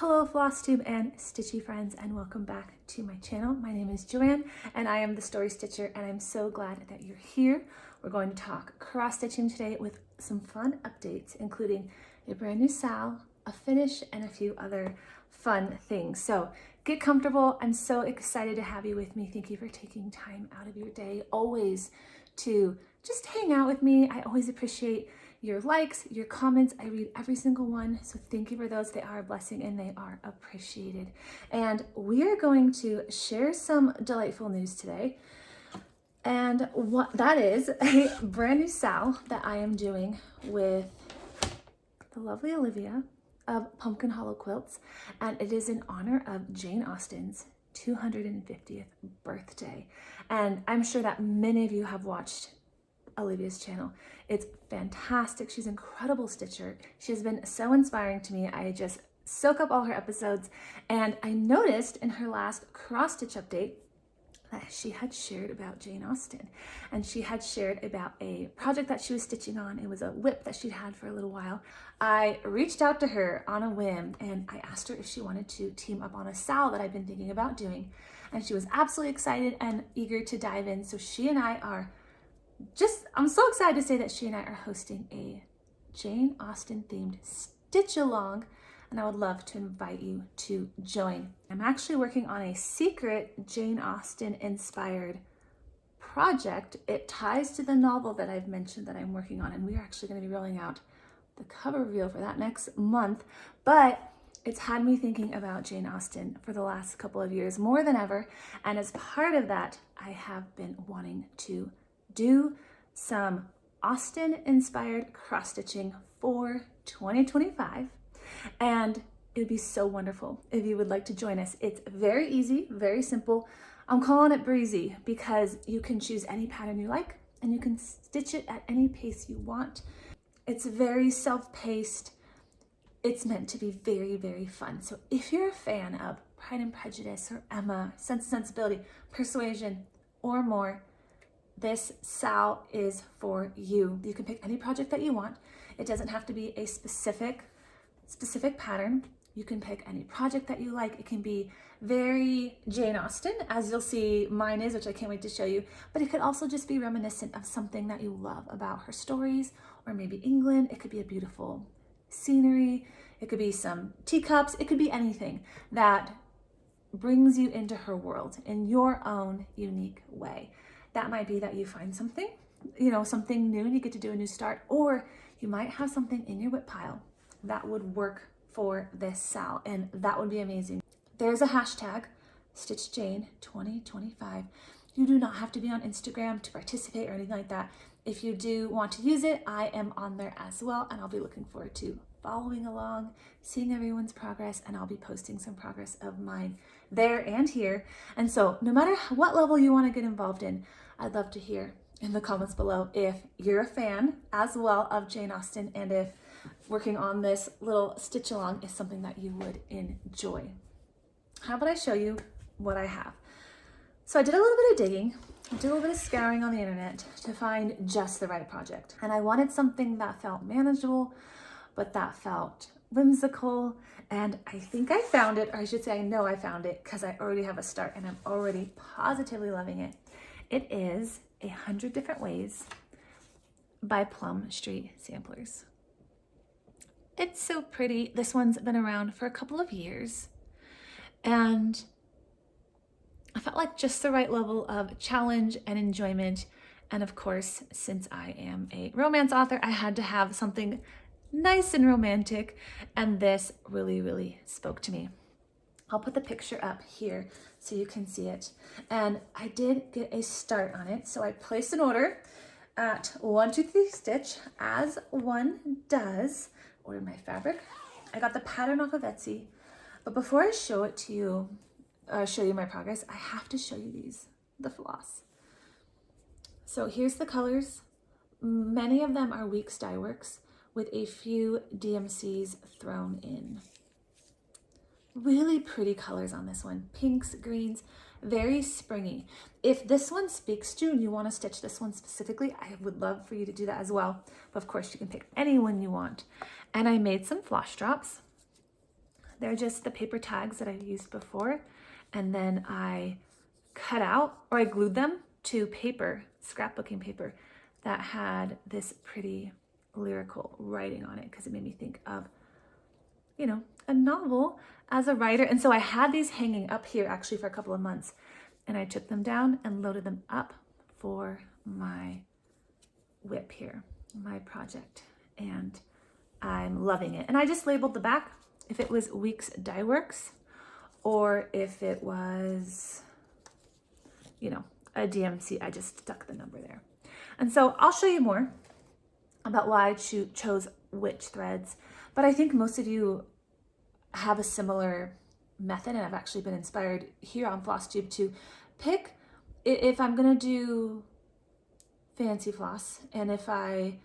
Hello Flosstube and Stitchy friends, and welcome back to my channel. My name is Joanne and I am the Story Stitcher, and I'm so glad that you're here. We're going to talk cross stitching today with some fun updates, including a brand new SAL, a finish, and a few other fun things. So get comfortable. I'm so excited to have you with me. Thank you for taking time out of your day always to just hang out with me. I always appreciate your likes, your comments. I read every single one, so thank you for those. They are a blessing and they are appreciated. And we are going to share some delightful news today. And what that is a brand new SAL that I am doing with the lovely Olivia of Pumpkin Hollow Quilts, and it is in honor of Jane Austen's 250th birthday. And I'm sure that many of you have watched Olivia's channel. It's fantastic. She's an incredible stitcher. She has been so inspiring to me. I just soak up all her episodes, and I noticed in her last cross stitch update that she had shared about Jane Austen, and she had shared about a project that she was stitching on. It was a whip that she'd had for a little while. I reached out to her on a whim and I asked her if she wanted to team up on a SAL that I've been thinking about doing, and she was absolutely excited and eager to dive in. So she and I are I'm so excited to say that she and I are hosting a Jane Austen themed stitch along, and I would love to invite you to join. I'm actually working on a secret Jane Austen inspired project. It ties to the novel that I've mentioned that I'm working on, and we are actually going to be rolling out the cover reveal for that next month. But it's had me thinking about Jane Austen for the last couple of years more than ever, and as part of that, I have been wanting to do some Austen inspired cross stitching for 2025, and it would be so wonderful if you would like to join us. It's very easy, very simple. I'm calling it breezy because you can choose any pattern you like and you can stitch it at any pace you want. It's very self-paced. It's meant to be very, very fun. So if you're a fan of Pride and Prejudice or Emma, Sense and Sensibility, Persuasion, or more, this SAL is for you. You can pick any project that you want. It doesn't have to be a specific pattern. You can pick any project that you like. It can be very Jane Austen, as you'll see mine is, which I can't wait to show you, but it could also just be reminiscent of something that you love about her stories, or maybe England. It could be a beautiful scenery. It could be some teacups. It could be anything that brings you into her world in your own unique way. That might be that you find something, something new and you get to do a new start, or you might have something in your whip pile that would work for this SAL, and that would be amazing. There's a hashtag, StitchJane2025. You do not have to be on Instagram to participate or anything like that. If you do want to use it, I am on there as well, and I'll be looking forward to following along, seeing everyone's progress, and I'll be posting some progress of mine there and here. And so no matter what level you want to get involved in, I'd love to hear in the comments below if you're a fan as well of Jane Austen, and if working on this little stitch along is something that you would enjoy. How about I show you what I have? So I did a little bit of digging. I did a little bit of scouring on the internet to find just the right project. And I wanted something that felt manageable, but that felt whimsical. And I think I found it, or I should say I know I found it, because I already have a start and I'm already positively loving it. It is 100 Different Ways by Plum Street Samplers. It's so pretty. This one's been around for a couple of years, and I felt like just the right level of challenge and enjoyment. And of course, since I am a romance author, I had to have something nice and romantic, and this really, really spoke to me. I'll put the picture up here so you can see it. And I did get a start on it. So I placed an order at 1, 2, 3 Stitch, as one does. Ordered my fabric. I got the pattern off of Etsy. But before I show it to you, show you my progress, I have to show you the floss. So here's the colors. Many of them are Weeks Dye Works with a few DMCs thrown in. Really pretty colors on this one. Pinks, greens, very springy. If this one speaks to you and you want to stitch this one specifically, I would love for you to do that as well. But of course, you can pick any one you want. And I made some floss drops. They're just the paper tags that I've used before, and then I cut out, or I glued them to paper, scrapbooking paper, that had this pretty lyrical writing on it, because it made me think of, you know, a novel as a writer. And so I had these hanging up here actually for a couple of months, and I took them down and loaded them up for my whip here, my project, and I'm loving it. And I just labeled the back if it was Weeks Dye Works, or if it was, you know, a DMC, I just stuck the number there. And so I'll show you more about why I chose which threads, but I think most of you have a similar method, and I've actually been inspired here on Flosstube to pick, if I'm gonna do fancy floss, and if I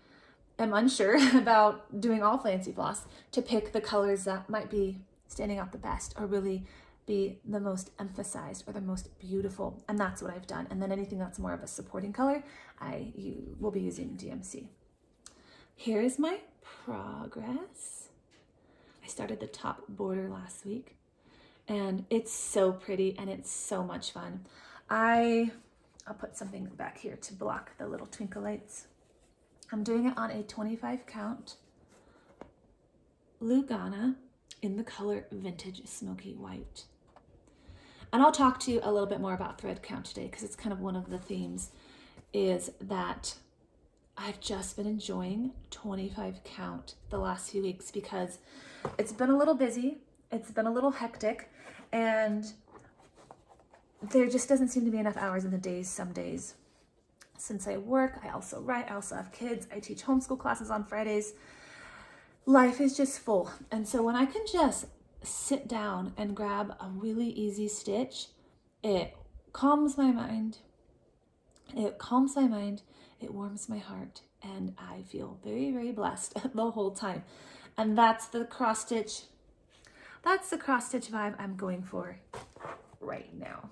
am unsure about doing all fancy floss, to pick the colors that might be standing out the best, or really be the most emphasized or the most beautiful, and that's what I've done. And then anything that's more of a supporting color, I will be using DMC. Here is my progress. I started the top border last week, and it's so pretty and it's so much fun. I'll put something back here to block the little twinkle lights. I'm doing it on a 25 count Lugana in the color Vintage Smoky White. And I'll talk to you a little bit more about thread count today, because it's kind of one of the themes, is that I've just been enjoying 25 count the last few weeks, because it's been a little busy, it's been a little hectic, and there just doesn't seem to be enough hours in the days some days. Since I work, I also write, I also have kids, I teach homeschool classes on Fridays. Life is just full. And so when I can just sit down and grab a really easy stitch, it calms my mind. It calms my mind, it warms my heart, and I feel very, very blessed the whole time. And that's the cross stitch vibe I'm going for right now.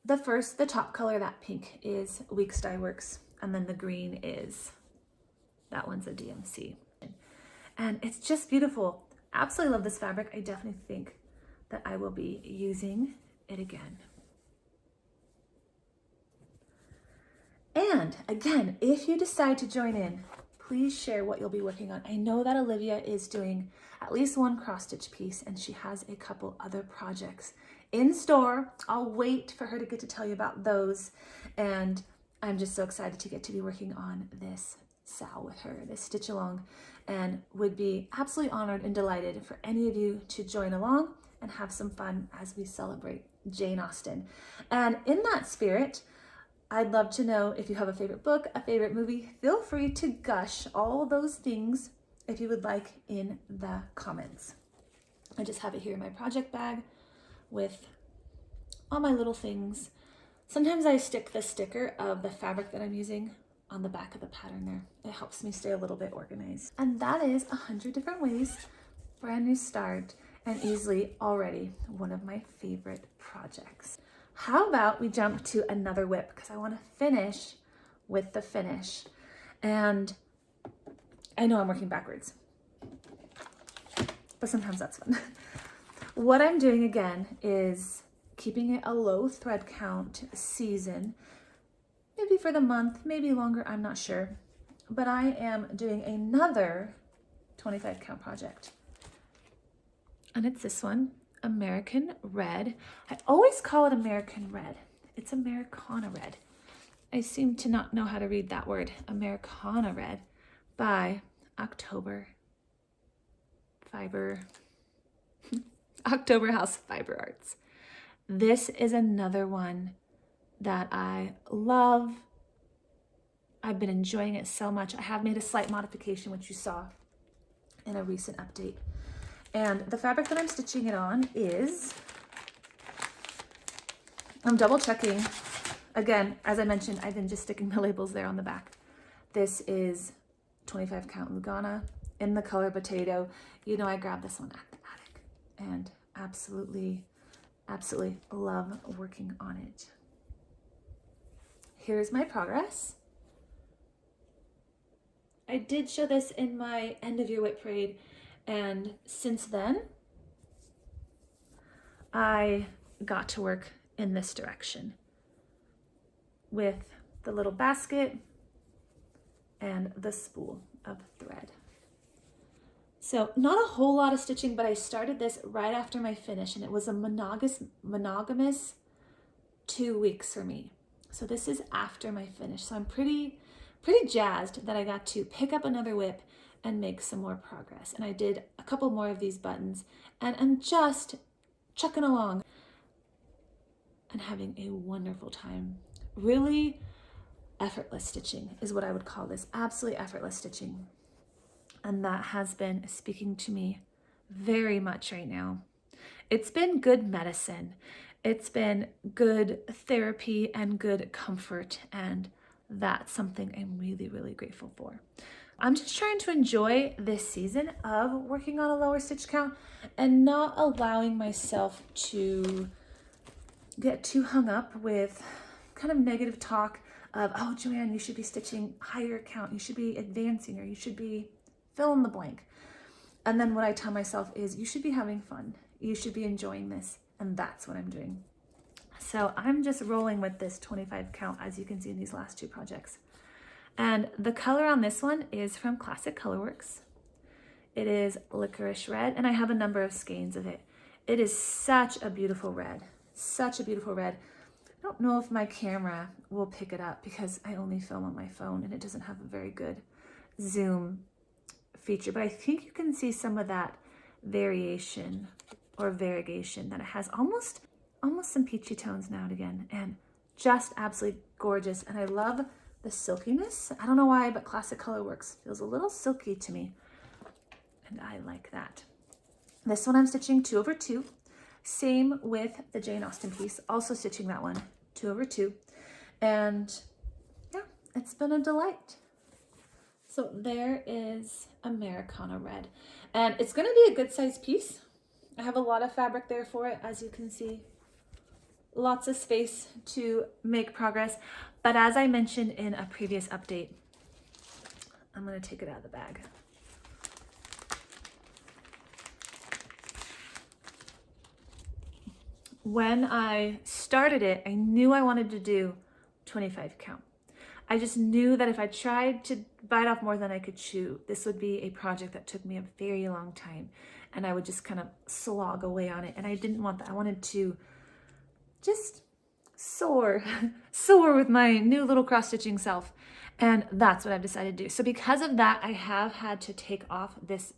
The top color, that pink, is Weeks Dye Works, and then the green is, that one's a DMC. And it's just beautiful. Absolutely love this fabric. I definitely think that I will be using it again. And again, if you decide to join in, please share what you'll be working on. I know that Olivia is doing at least one cross stitch piece, and she has a couple other projects in store. I'll wait for her to get to tell you about those. And I'm just so excited to get to be working on this SAL with her, this stitch along, and would be absolutely honored and delighted for any of you to join along and have some fun as we celebrate Jane Austen. And in that spirit, I'd love to know if you have a favorite book, a favorite movie. Feel free to gush all those things, if you would like, in the comments. I just have it here in my project bag with all my little things. Sometimes I stick the sticker of the fabric that I'm using on the back of the pattern there. It helps me stay a little bit organized. And that is 100 different ways, brand new start, and easily already one of my favorite projects. How about we jump to another whip, because I want to finish with the finish. And I know I'm working backwards, but sometimes that's fun. What I'm doing again is keeping it a low thread count season, maybe for the month, maybe longer, I'm not sure. But I am doing another 25 count project. And it's this one, American Red. I always call it American Red. It's Americana Red. I seem to not know how to read that word, Americana Red, by October House Fiber Arts. This is another one that I love. I've been enjoying it so much. I have made a slight modification, which you saw in a recent update. And the fabric that I'm stitching it on is, I'm double checking. Again, as I mentioned, I've been just sticking the labels there on the back. This is 25 count Lugana in the color Potato. You know, I grabbed this one at the attic and absolutely love working on it. Here's my progress. I did show this in my end of year whip parade, and since then I got to work in this direction with the little basket and the spool of thread. So not a whole lot of stitching, but I started this right after my finish, and it was a monogamous 2 weeks for me. So this is after my finish. So I'm pretty jazzed that I got to pick up another whip and make some more progress. And I did a couple more of these buttons, and I'm just chucking along and having a wonderful time. Really effortless stitching is what I would call this. Absolutely effortless stitching. And that has been speaking to me very much right now. It's been good medicine. It's been good therapy and good comfort. And that's something I'm really, really grateful for. I'm just trying to enjoy this season of working on a lower stitch count and not allowing myself to get too hung up with kind of negative talk of, oh, Joanne, you should be stitching higher count. You should be advancing, or you should be fill in the blank. And then what I tell myself is, you should be having fun. You should be enjoying this. And that's what I'm doing. So I'm just rolling with this 25 count, as you can see in these last two projects. And the color on this one is from Classic Colorworks. It is licorice red, and I have a number of skeins of it. It is such a beautiful red, such a beautiful red. I don't know if my camera will pick it up because I only film on my phone and it doesn't have a very good zoom feature, but I think you can see some of that variation or variegation that it has, almost some peachy tones now and again, and just absolutely gorgeous. And I love the silkiness. I don't know why, but Classic Colorworks feels a little silky to me, and I like that. This one I'm stitching 2/2. Same with the Jane Austen piece, also stitching that one 2/2. And yeah, it's been a delight. So there is Americana red, and it's going to be a good size piece. I have a lot of fabric there for it, as you can see. Lots of space to make progress. But as I mentioned in a previous update, I'm going to take it out of the bag. When I started it, I knew I wanted to do 25 count. I just knew that if I tried to bite off more than I could chew, this would be a project that took me a very long time, and I would just kind of slog away on it. And I didn't want that. I wanted to just soar with my new little cross-stitching self. And that's what I've decided to do. So because of that, I have had to take off this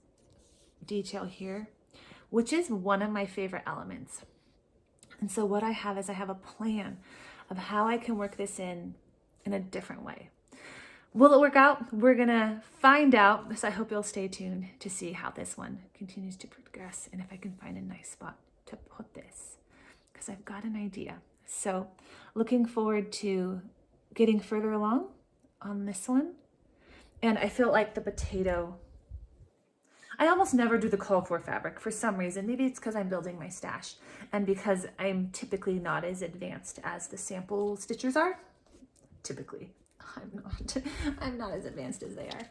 detail here, which is one of my favorite elements. And so what I have is I have a plan of how I can work this in a different way. Will it work out? We're gonna find out. So I hope you'll stay tuned to see how this one continues to progress and if I can find a nice spot to put this, because I've got an idea. So looking forward to getting further along on this one. And I feel like the potato, I almost never do the call for fabric for some reason. Maybe it's because I'm building my stash and because I'm typically not as advanced as the sample stitchers are. Typically, I'm not as advanced as they are.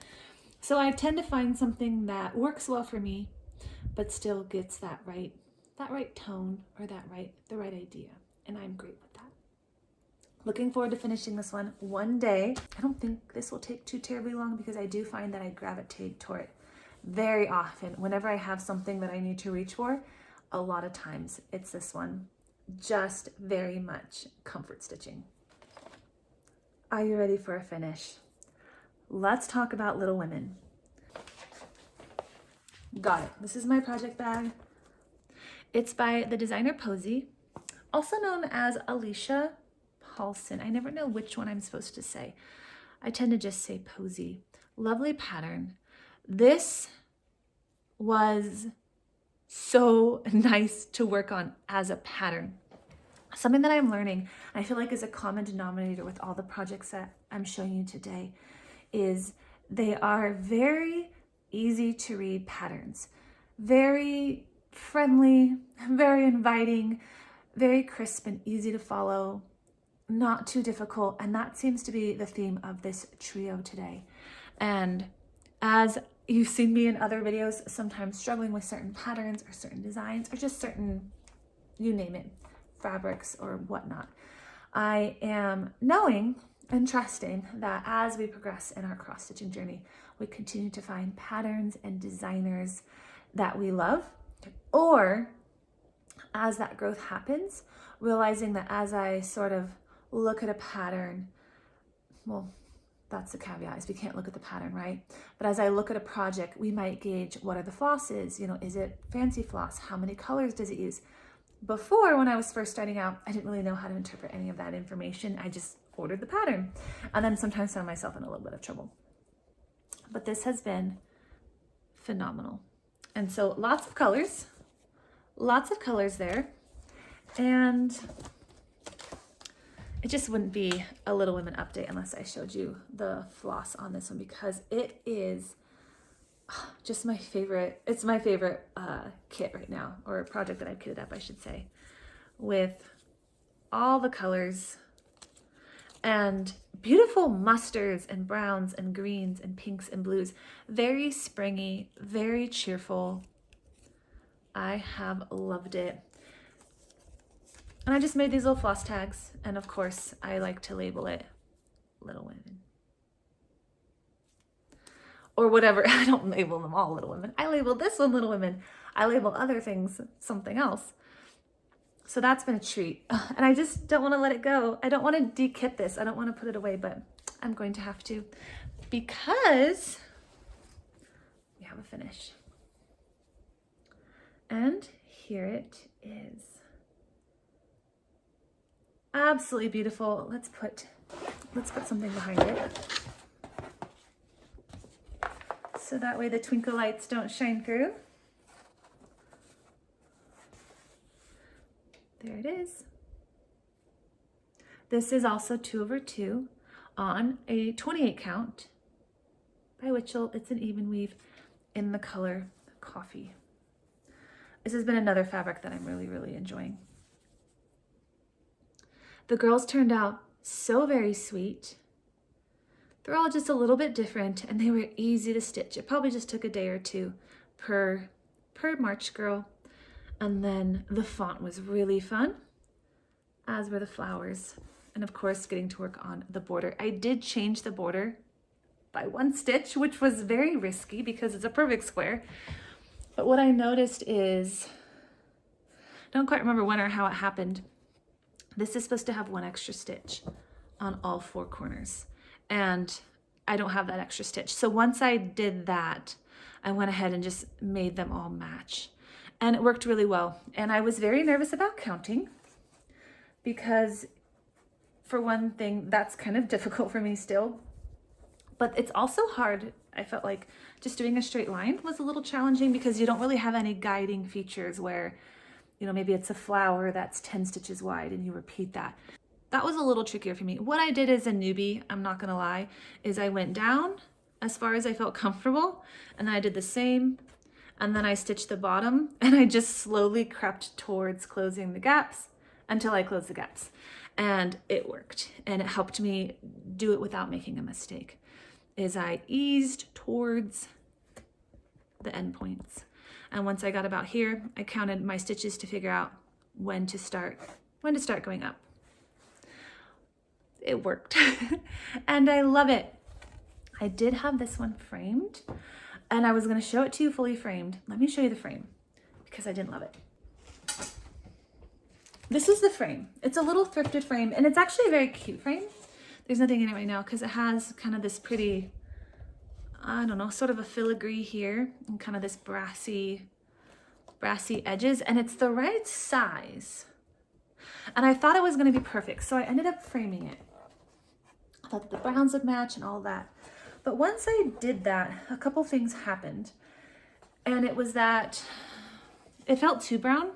So I tend to find something that works well for me, but still gets that right tone or the right idea. And I'm great with that. Looking forward to finishing this one day. I don't think this will take too terribly long because I do find that I gravitate toward it very often. Whenever I have something that I need to reach for, a lot of times it's this one. Just very much comfort stitching. Are you ready for a finish? Let's talk about Little Women. Got it. This is my project bag. It's by the designer Posie, also known as Alicia Paulson. I never know which one I'm supposed to say. I tend to just say Posie. Lovely pattern. This was so nice to work on as a pattern. Something that I'm learning, I feel like is a common denominator with all the projects that I'm showing you today, is they are very easy to read patterns. Very friendly, very inviting, very crisp and easy to follow, not too difficult. And that seems to be the theme of this trio today. And as you've seen me in other videos, sometimes struggling with certain patterns or certain designs or just certain you name it, fabrics or whatnot. I am knowing and trusting that as we progress in our cross-stitching journey, we continue to find patterns and designers that we love, or as that growth happens, realizing that as I sort of look at a pattern, well, that's the caveat, is we can't look at the pattern, right? But as I look at a project, we might gauge, what are the flosses? You know, is it fancy floss? How many colors does it use? Before, when I was first starting out, I didn't really know how to interpret any of that information. I just ordered the pattern and then sometimes found myself in a little bit of trouble. But this has been phenomenal. And so lots of colors there. And it just wouldn't be a Little Women update unless I showed you the floss on this one, because it is just my favorite. It's my favorite kit right now, or project that I've kitted up, I should say, with all the colors and beautiful mustards and browns and greens and pinks and blues. Very springy, very cheerful. I have loved it. And I just made these little floss tags, and of course I like to label it Little Women. Or whatever. I don't label them all Little Women. I label this one Little Women. I label other things something else. So that's been a treat. And I just don't want to let it go. I don't want to de-kit this. I don't want to put it away, but I'm going to have to, because we have a finish. And here it is. Absolutely beautiful. Let's put something behind it, so that way the twinkle lights don't shine through. There it is. This is also 2/2 on a 28 count by Witchell. It's an even weave in the color coffee. This has been another fabric that I'm really, really enjoying. The girls turned out so very sweet. They're all just a little bit different, and they were easy to stitch. It probably just took a day or two per March girl. And then the font was really fun, as were the flowers. And of course, getting to work on the border. I did change the border by 1 stitch, which was very risky because it's a perfect square. But what I noticed is, I don't quite remember when or how it happened. This is supposed to have 1 extra stitch on all 4 corners, and I don't have that extra stitch. So once I did that, I went ahead and just made them all match, and it worked really well. And I was very nervous about counting, because for one thing, that's kind of difficult for me still, but it's also hard. I felt like just doing a straight line was a little challenging, because you don't really have any guiding features where, you know, maybe it's a flower that's 10 stitches wide and you repeat that. That was a little trickier for me. What I did as a newbie, I'm not gonna lie, is I went down as far as I felt comfortable, and then I did the same, and then I stitched the bottom, and I just slowly crept towards closing the gaps until I closed the gaps. And it worked, and it helped me do it without making a mistake, is I eased towards the end points. And once I got about here, I counted my stitches to figure out when to start going up. It worked. And I love it. I did have this one framed, and I was going to show it to you fully framed. Let me show you the frame, because I didn't love it. This is the frame. It's a little thrifted frame, and it's actually a very cute frame. There's nothing in it right now because it has kind of this pretty, I don't know, sort of a filigree here and kind of this brassy edges, and it's the right size. And I thought it was going to be perfect, so I ended up framing it. I thought the browns would match and all that. But once I did that, a couple things happened. And it was that it felt too brown.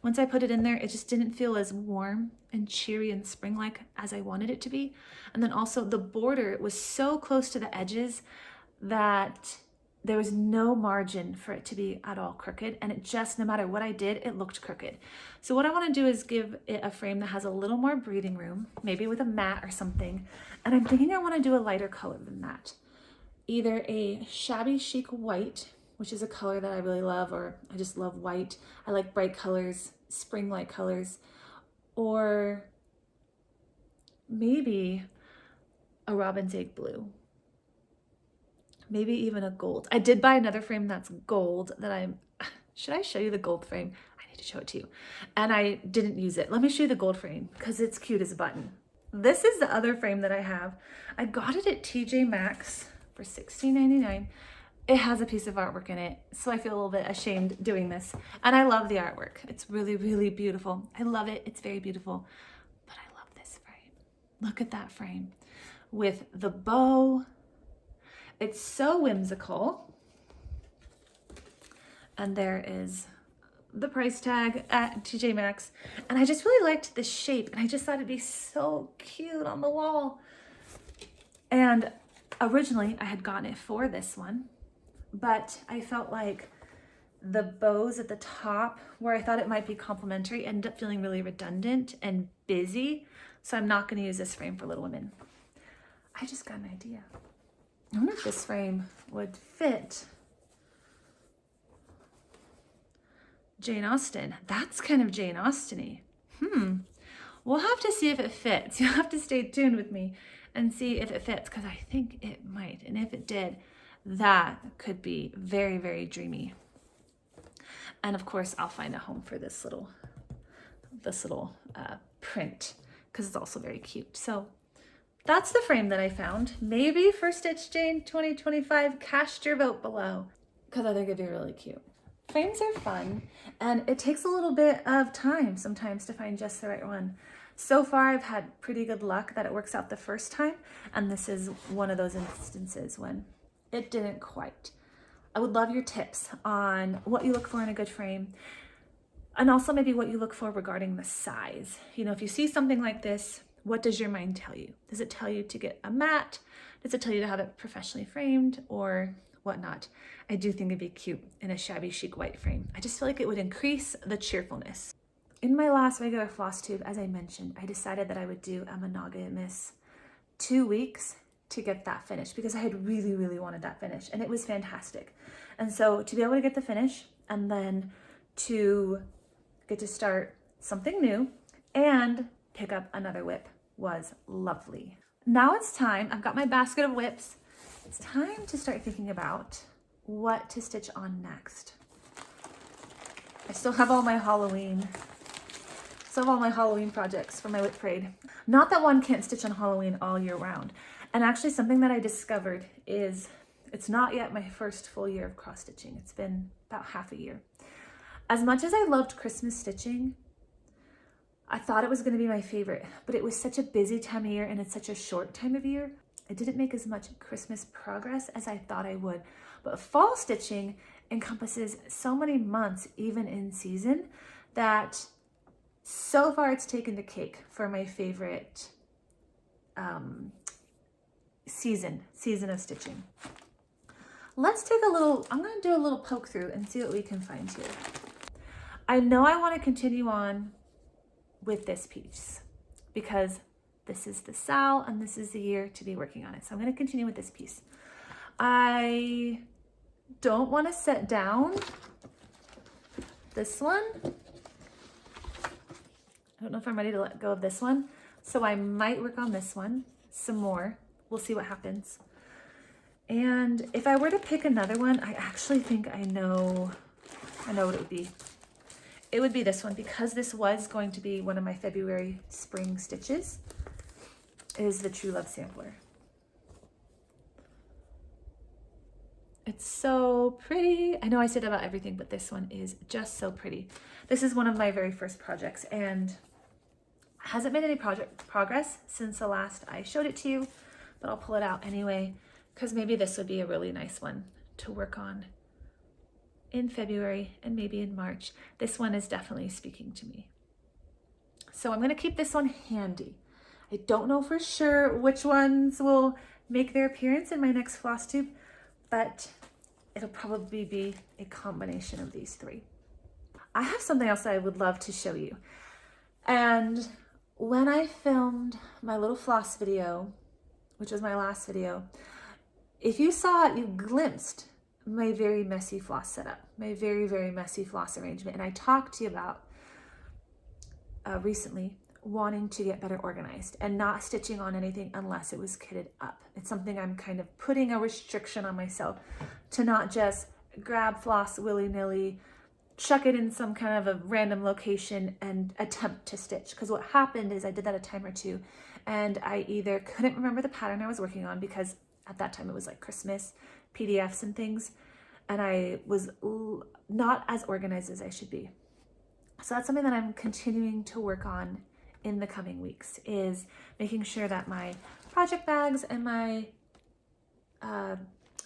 Once I put it in there, it just didn't feel as warm and cheery and spring-like as I wanted it to be. And then also the border was so close to the edges that there was no margin for it to be at all crooked. And it just, no matter what I did, it looked crooked. So what I want to do is give it a frame that has a little more breathing room, maybe with a mat or something. And I'm thinking I want to do a lighter color than that. Either a shabby chic white, which is a color that I really love, or I just love white. I like bright colors. spring-like colors, or maybe a robin's egg blue, maybe even a gold. I did buy another frame that's gold that should I show you the gold frame? I need to show it to you. And I didn't use it. Let me show you the gold frame because it's cute as a button. This is the other frame that I have. I got it at TJ Maxx for $16.99. It has a piece of artwork in it, so I feel a little bit ashamed doing this. And I love the artwork. It's really, really beautiful. I love it. It's very beautiful. But I love this frame. Look at that frame with the bow. It's so whimsical. And there is the price tag at TJ Maxx. And I just really liked the shape, and I just thought it'd be so cute on the wall. And originally I had gotten it for this one, but I felt like the bows at the top, where I thought it might be complementary, ended up feeling really redundant and busy. So I'm not going to use this frame for Little Women. I just got an idea. I wonder if this frame would fit Jane Austen. That's kind of Jane Austen-y. We'll have to see if it fits. You'll have to stay tuned with me and see if it fits, because I think it might. And if it did, that could be very, very dreamy. And of course, I'll find a home for this little print, because it's also very cute. So that's the frame that I found. Maybe for Stitch Jane 2025, cast your vote below, because I think it'd be really cute. Frames are fun, and it takes a little bit of time sometimes to find just the right one. So far, I've had pretty good luck that it works out the first time, and this is one of those instances when it didn't quite. I would love your tips on what you look for in a good frame, and also maybe what you look for regarding the size. You know, if you see something like this, what does your mind tell you? Does it tell you to get a mat? Does it tell you to have it professionally framed, or whatnot? I do think it'd be cute in a shabby chic white frame. I just feel like it would increase the cheerfulness. In my last regular Flosstube, as I mentioned, I decided that I would do a monogamous 2 weeks to get that finished, because I had really, really wanted that finish, and it was fantastic. And so to be able to get the finish, and then to get to start something new and pick up another whip was lovely. Now it's time. I've got my basket of whips. It's time to start thinking about what to stitch on next. I still have all my Halloween projects for my whip parade. Not that one can't stitch on Halloween all year round. And actually, something that I discovered is it's not yet my first full year of cross stitching. It's been about half a year. As much as I loved Christmas stitching, I thought it was going to be my favorite, but it was such a busy time of year, and it's such a short time of year. I didn't make as much Christmas progress as I thought I would. But fall stitching encompasses so many months, even in season, that so far it's taken the cake for my favorite season of stitching. Let's take I'm going to do a little poke through and see what we can find here. I know I want to continue on with this piece because this is the SAL and this is the year to be working on it. So I'm going to continue with this piece. I don't want to set down this one. I don't know if I'm ready to let go of this one. So I might work on this one some more. We'll see what happens. And if I were to pick another one, I actually think I know what it would be. It would be this one, because this was going to be one of my February spring stitches, is the True Love Sampler. It's so pretty. I know I said about everything, but this one is just so pretty. This is one of my very first projects, and hasn't made any progress since the last I showed it to you, but I'll pull it out anyway, because maybe this would be a really nice one to work on in February and maybe in March. This one is definitely speaking to me. So I'm going to keep this one handy. I don't know for sure which ones will make their appearance in my next Flosstube, but it'll probably be a combination of these three. I have something else that I would love to show you. And when I filmed my little floss video, which was my last video, if you saw it, you glimpsed my very messy floss setup, my very, very messy floss arrangement. And I talked to you about recently wanting to get better organized and not stitching on anything unless it was kitted up. It's something I'm kind of putting a restriction on myself to not just grab floss willy-nilly, chuck it in some kind of a random location and attempt to stitch. Because what happened is I did that a time or two and I either couldn't remember the pattern I was working on because at that time it was like Christmas, PDFs and things, and I was not as organized as I should be. So that's something that I'm continuing to work on in the coming weeks, is making sure that my project bags and my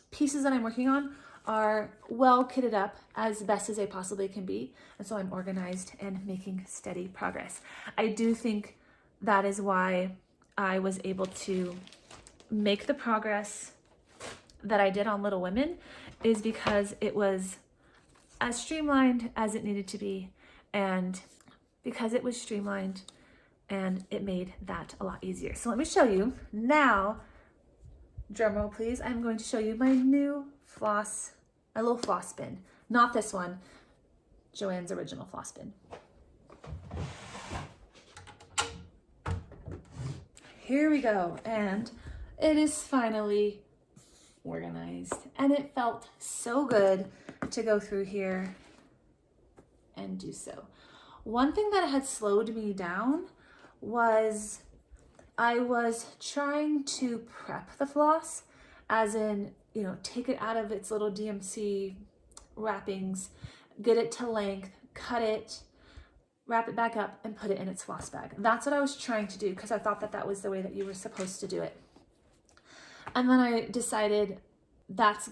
pieces that I'm working on are well kitted up as best as they possibly can be. And so I'm organized and making steady progress. I do think that is why I was able to make the progress that I did on Little Women, is because it was as streamlined as it needed to be. And because it was streamlined, and it made that a lot easier. So let me show you now, drum roll please, I'm going to show you my new floss, my little floss bin. Not this one, Joanne's original floss bin. Here we go, and it is finally organized, and it felt so good to go through here and do so. One thing that had slowed me down was I was trying to prep the floss, as in, you know, take it out of its little DMC wrappings, get it to length, cut it, wrap it back up, and put it in its floss bag. That's what I was trying to do because I thought that that was the way that you were supposed to do it. And then I decided that's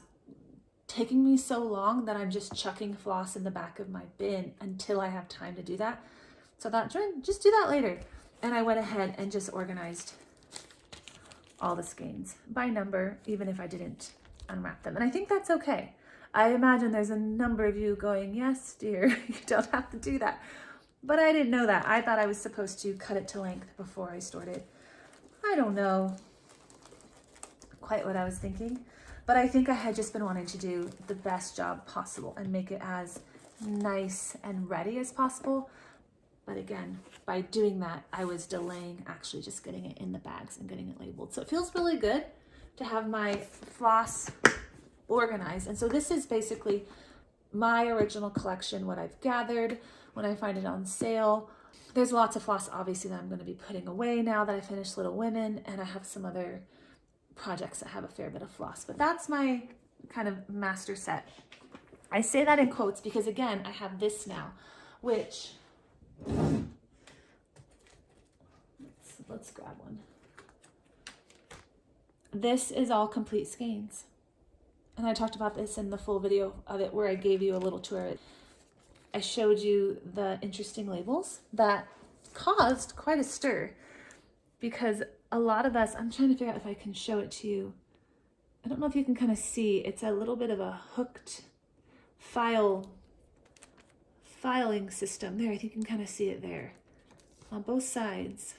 taking me so long that I'm just chucking floss in the back of my bin until I have time to do that. So I thought, just do that later. And I went ahead and just organized all the skeins by number, even if I didn't unwrap them. And I think that's okay. I imagine there's a number of you going, yes, dear, you don't have to do that. But I didn't know that. I thought I was supposed to cut it to length before I stored it. I don't know quite what I was thinking, but I think I had just been wanting to do the best job possible and make it as nice and ready as possible. But again, by doing that, I was delaying actually just getting it in the bags and getting it labeled. So it feels really good to have my floss organized. And so this is basically my original collection, what I've gathered when I find it on sale. There's lots of floss, obviously, that I'm going to be putting away now that I finished Little Women, and I have some other projects that have a fair bit of floss. But that's my kind of master set. I say that in quotes because, again, I have this now, which... Let's grab one. This is all complete skeins. And I talked about this in the full video of it where I gave you a little tour. I showed you the interesting labels that caused quite a stir because a lot of us, I'm trying to figure out if I can show it to you. I don't know if you can kind of see, it's a little bit of a hooked filing system. There, I think you can kind of see it there on both sides.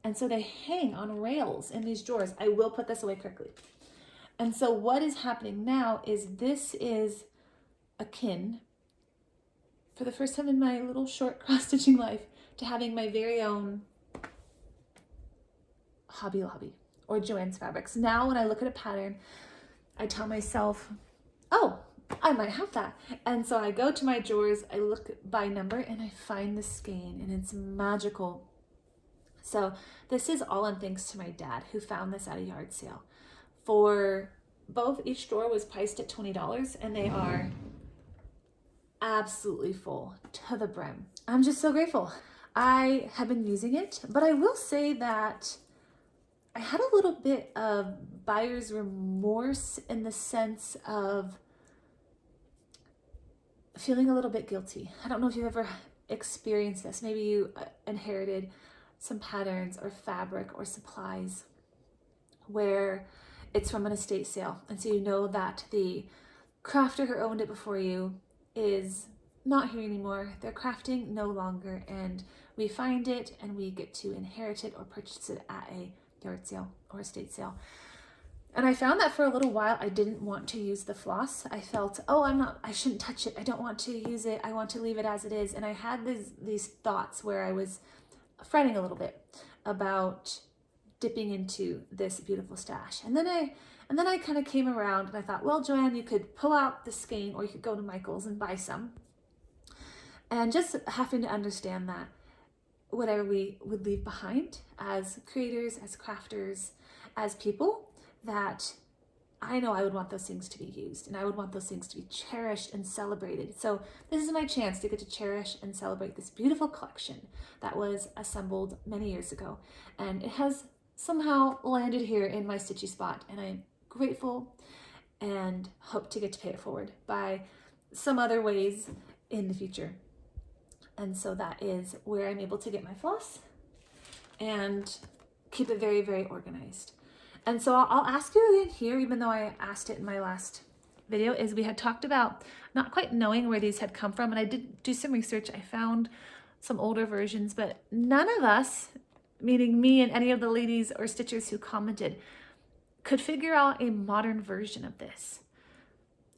And so they hang on rails in these drawers. I will put this away quickly. And so what is happening now is this is akin, for the first time in my little short cross-stitching life, to having my very own Hobby Lobby or Joanne's Fabrics. Now when I look at a pattern, I tell myself, oh, I might have that. And so I go to my drawers, I look by number, and I find the skein, and it's magical. So this is all in thanks to my dad, who found this at a yard sale. For both, each drawer was priced at $20, and they are absolutely full to the brim. I'm just so grateful. I have been using it, but I will say that I had a little bit of buyer's remorse in the sense of feeling a little bit guilty. I don't know if you've ever experienced this. Maybe you inherited some patterns or fabric or supplies where it's from an estate sale. And so you know that the crafter who owned it before you is not here anymore. They're crafting no longer. And we find it and we get to inherit it or purchase it at a yard sale or estate sale. And I found that for a little while, I didn't want to use the floss. I felt, oh, I shouldn't touch it. I don't want to use it. I want to leave it as it is. And I had these thoughts where I was fretting a little bit about dipping into this beautiful stash. And then I kind of came around and I thought, well, Joanne, you could pull out the skein or you could go to Michael's and buy some. And just having to understand that whatever we would leave behind as creators, as crafters, as people, that I know I would want those things to be used and I would want those things to be cherished and celebrated. So this is my chance to get to cherish and celebrate this beautiful collection that was assembled many years ago. And it has somehow landed here in my stitchy spot, and I'm grateful and hope to get to pay it forward by some other ways in the future. And so that is where I'm able to get my floss and keep it very, very organized. And so I'll ask you again here, even though I asked it in my last video, is we had talked about not quite knowing where these had come from. And I did do some research. I found some older versions, but none of us, meaning me and any of the ladies or stitchers who commented, could figure out a modern version of this.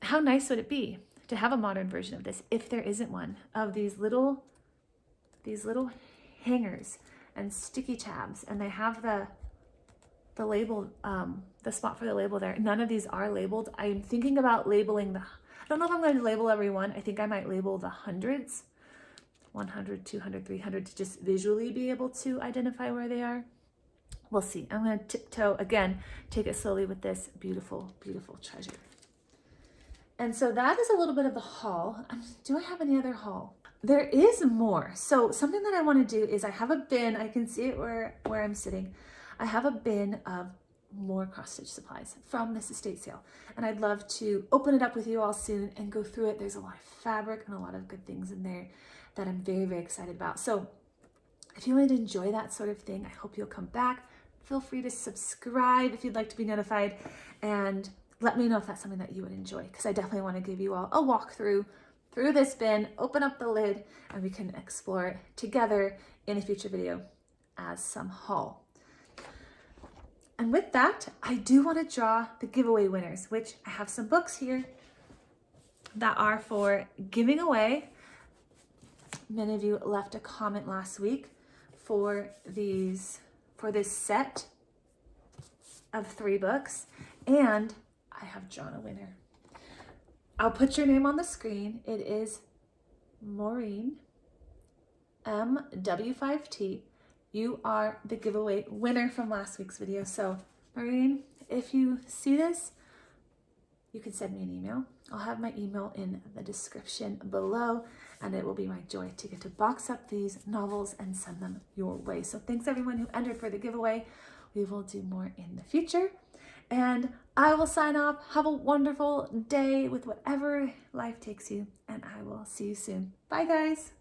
How nice would it be to have a modern version of this if there isn't one, of these little hangers and sticky tabs, and they have the label, the spot for the label there. None of these are labeled. I'm thinking about labeling I don't know if I'm going to label every one. I think I might label the hundreds, 100, 200, 300, to just visually be able to identify where they are. We'll see. I'm going to tiptoe again, take it slowly with this beautiful, beautiful treasure. And so that is a little bit of the haul. Do I have any other haul? There is more. So something that I want to do is I have a bin. I can see it where I'm sitting. I have a bin of more cross stitch supplies from this estate sale, and I'd love to open it up with you all soon and go through it. There's a lot of fabric and a lot of good things in there that I'm very, very excited about. So if you want to enjoy that sort of thing, I hope you'll come back. Feel free to subscribe if you'd like to be notified, and let me know if that's something that you would enjoy, because I definitely want to give you all a walkthrough through this bin, open up the lid, and we can explore it together in a future video as some haul. And with that, I do want to draw the giveaway winners, which I have some books here that are for giving away. Many of you left a comment last week for this set of 3 books, and I have drawn a winner. I'll put your name on the screen. It is Maureen, MW5T. You are the giveaway winner from last week's video. So Maureen, if you see this, you can send me an email. I'll have my email in the description below, and it will be my joy to get to box up these novels and send them your way. So thanks everyone who entered for the giveaway. We will do more in the future, and I will sign off. Have a wonderful day with whatever life takes you, and I will see you soon. Bye guys.